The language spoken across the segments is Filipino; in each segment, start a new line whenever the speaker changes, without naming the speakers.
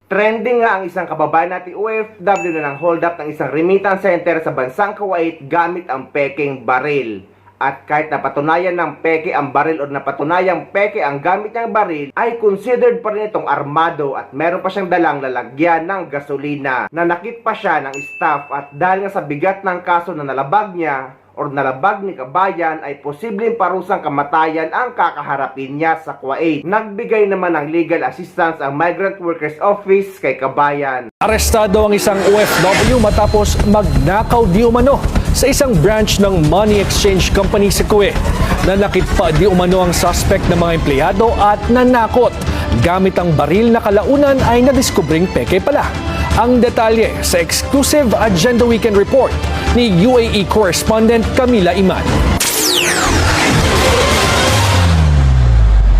Trending nga ang isang kababayan nating OFW na nang hold up ng isang remittance center sa bansang Kuwait gamit ang peking baril. At kahit napatunayan ng peke ang baril o napatunayang peke ang gamit niyang baril, ay considered pa rin itong armado at meron pa siyang dalang lalagyan ng gasolina. Nanakit pa siya ng staff at dahil nga sa bigat ng kaso na nalabag niya o nalabag ni kabayan ay posibleng parusang kamatayan ang kakaharapin niya sa Kuwait. Nagbigay naman ng legal assistance ang Migrant Workers Office kay kabayan.
Arestado ang isang OFW matapos magnakaw di umano sa isang branch ng Money Exchange Company sa Kuwait. Nanakit pa di umano ang suspect ng mga empleyado at nanakot. Gamit ang baril na kalaunan ay nadiskubring peke pala. Ang detalye sa exclusive Agenda Weekend Report ni UAE correspondent Camila Iman.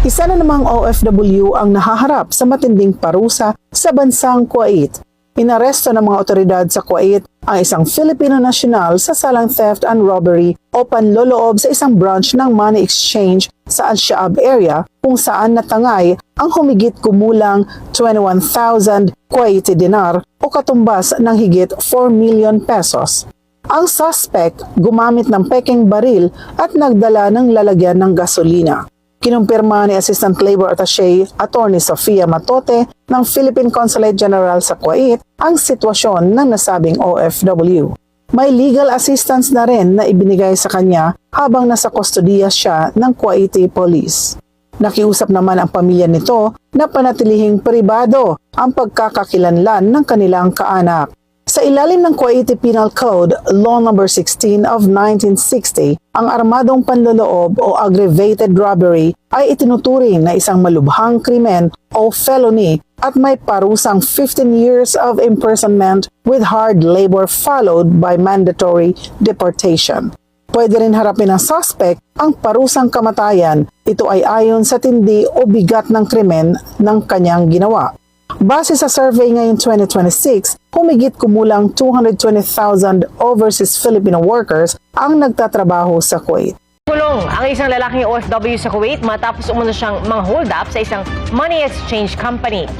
Isa na namang OFW ang nahaharap sa matinding parusa sa bansang Kuwait. Inaresto ng mga otoridad sa Kuwait ang isang Filipino national sa salang theft and robbery o panloloob sa isang branch ng Money Exchange sa Al-Shaab area kung saan natangay ang humigit kumulang 21,000 Kuwaiti dinar o katumbas ng higit 4 million pesos. Ang suspect gumamit ng peking baril at nagdala ng lalagyan ng gasolina. Kinumpirma ni Assistant Labor Attaché Attorney Sofia Matote ng Philippine Consulate General sa Kuwait ang sitwasyon ng nasabing OFW. May legal assistance na rin na ibinigay sa kanya habang nasa kustodiya siya ng Kuwaiti Police. Nakiusap naman ang pamilya nito na panatilihing pribado ang pagkakakilanlan ng kanilang kaanak. Sa ilalim ng Kuwaiti Penal Code, Law No. 16 of 1960, ang armadong panloloob o aggravated robbery ay itinuturing na isang malubhang krimen o felony at may parusang 15 years of imprisonment with hard labor followed by mandatory deportation. Pwede rin harapin ng suspect ang parusang kamatayan. Ito ay ayon sa tindi o bigat ng krimen ng kanyang ginawa. Base sa survey ngayong 2026, humigit kumulang 220,000 overseas Filipino workers ang nagtatrabaho sa Kuwait.
Kulong ang isang lalaking OFW sa Kuwait matapos umano siyang mang-hold up sa isang money exchange company.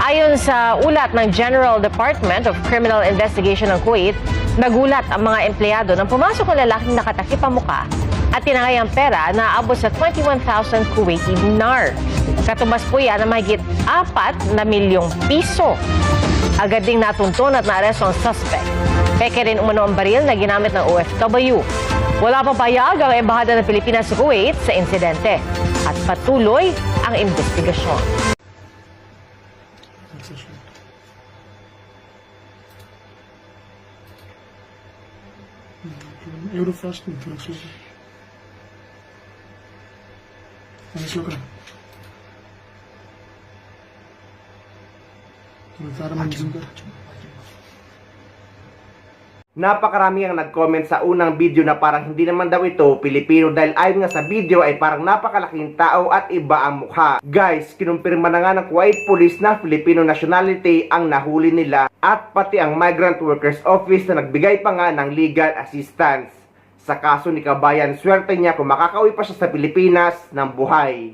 Ayon sa ulat ng General Department of Criminal Investigation ng Kuwait, nagulat ang mga empleyado nang pumasok ang lalaking nakatakip ang muka at tinangay ang pera na aabot sa 21,000 Kuwaiti dinar. Katumbas po yan na mahigit 4 na milyong piso. Agad ding natuntun at naaresto ang suspect. Peke rin umano ang baril na ginamit ng OFW. Wala pang payag ang Embahada ng Pilipinas sa Kuwait sa insidente at patuloy ang investigasyon.
Eurofast شكرا
Napakarami ang nag-comment sa unang video na parang hindi naman daw ito Pilipino dahil ayon nga sa video ay parang napakalaking tao at iba ang mukha. Guys, kinumpirma na nga ng Kuwait Police na Filipino nationality ang nahuli nila at pati ang Migrant Workers Office na nagbigay pa nga ng legal assistance. Sa kaso ni kabayan, swerte niya kung makakauwi pa siya sa Pilipinas ng buhay.